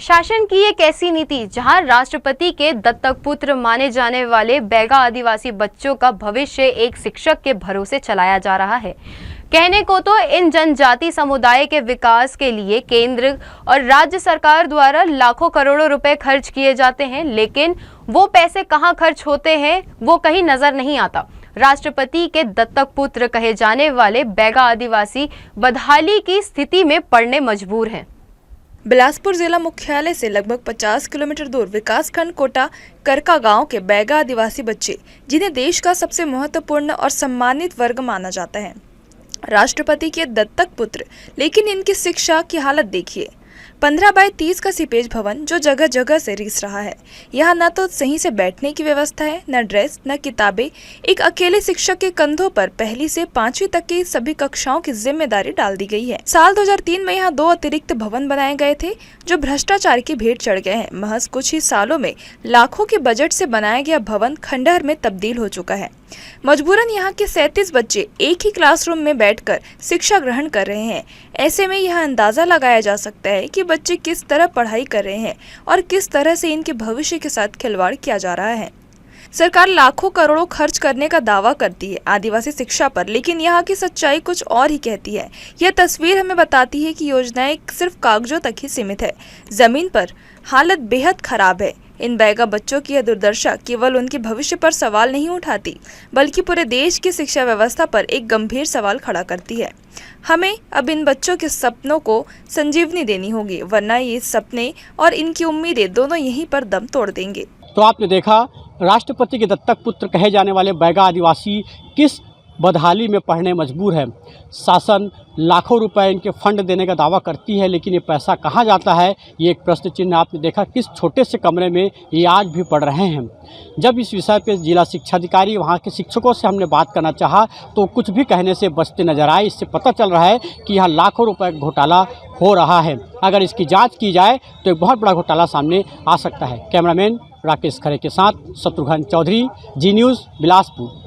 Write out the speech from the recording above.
शासन की एक ऐसी नीति जहां राष्ट्रपति के दत्तक पुत्र माने जाने वाले बैगा आदिवासी बच्चों का भविष्य एक शिक्षक के भरोसे चलाया जा रहा है। कहने को तो इन जनजाति समुदाय के विकास के लिए केंद्र और राज्य सरकार द्वारा लाखों करोड़ों रुपए खर्च किए जाते हैं, लेकिन वो पैसे कहां खर्च होते हैं वो कहीं नजर नहीं आता। राष्ट्रपति के दत्तक पुत्र कहे जाने वाले बैगा आदिवासी बदहाली की स्थिति में पड़ने मजबूर हैं। बिलासपुर जिला मुख्यालय से लगभग 50 किलोमीटर दूर विकासखंड कोटा करका गांव के बैगा आदिवासी बच्चे, जिन्हें देश का सबसे महत्वपूर्ण और सम्मानित वर्ग माना जाता है, राष्ट्रपति के दत्तक पुत्र, लेकिन इनकी शिक्षा की हालत देखिए। 15 बाय 30 का सीपेज भवन जो जगह जगह से रिस रहा है। यहाँ न तो सही से बैठने की व्यवस्था है, न ड्रेस, न किताबें। एक अकेले शिक्षक के कंधों पर पहली से 5वीं तक की सभी कक्षाओं की जिम्मेदारी डाल दी गई है। साल 2003 में यहाँ 2 अतिरिक्त भवन बनाए गए थे जो भ्रष्टाचार की भेंट चढ़ गए हैं। महज कुछ ही सालों में लाखों के बजट से बनाया गया भवन खंडहर में तब्दील हो चुका है। मजबूरन यहाँ के 37 बच्चे एक ही क्लासरूम में बैठकर शिक्षा ग्रहण कर रहे हैं। ऐसे में यह अंदाजा लगाया जा सकता है कि बच्चे किस तरह पढ़ाई कर रहे हैं और किस तरह से इनके भविष्य के साथ खिलवाड़ किया जा रहा है। सरकार लाखों करोड़ों खर्च करने का दावा करती है आदिवासी शिक्षा पर, लेकिन यहाँ की सच्चाई कुछ और ही कहती है। यह तस्वीर हमें बताती है कि योजनाएं सिर्फ कागजों तक ही सीमित है। जमीन पर हालत बेहद खराब है। इन बैगा बच्चों की यह दुर्दशा केवल उनके भविष्य पर सवाल नहीं उठाती, बल्कि पूरे देश की शिक्षा व्यवस्था पर एक गंभीर सवाल खड़ा करती है। हमें अब इन बच्चों के सपनों को संजीवनी देनी होगी, वरना ये सपने और इनकी उम्मीदें दोनों यहीं पर दम तोड़ देंगे। तो आपने देखा, राष्ट्रपति के दत्तक पुत्र कहे जाने वाले बैगा आदिवासी किस बदहाली में पढ़ने मजबूर है। शासन लाखों रुपए इनके फंड देने का दावा करती है, लेकिन ये पैसा कहाँ जाता है, ये एक प्रश्न चिन्ह आपने देखा। किस छोटे से कमरे में ये आज भी पढ़ रहे हैं। जब इस विषय पे जिला शिक्षा अधिकारी वहाँ के शिक्षकों से हमने बात करना चाहा तो कुछ भी कहने से बचते नजर आए। इससे पता चल रहा है कि यहाँ लाखों रुपए घोटाला हो रहा है। अगर इसकी जाँच की जाए तो एक बहुत बड़ा घोटाला सामने आ सकता है। कैमरामैन राकेश खरे के साथ शत्रुघ्न चौधरी, जी न्यूज़, बिलासपुर।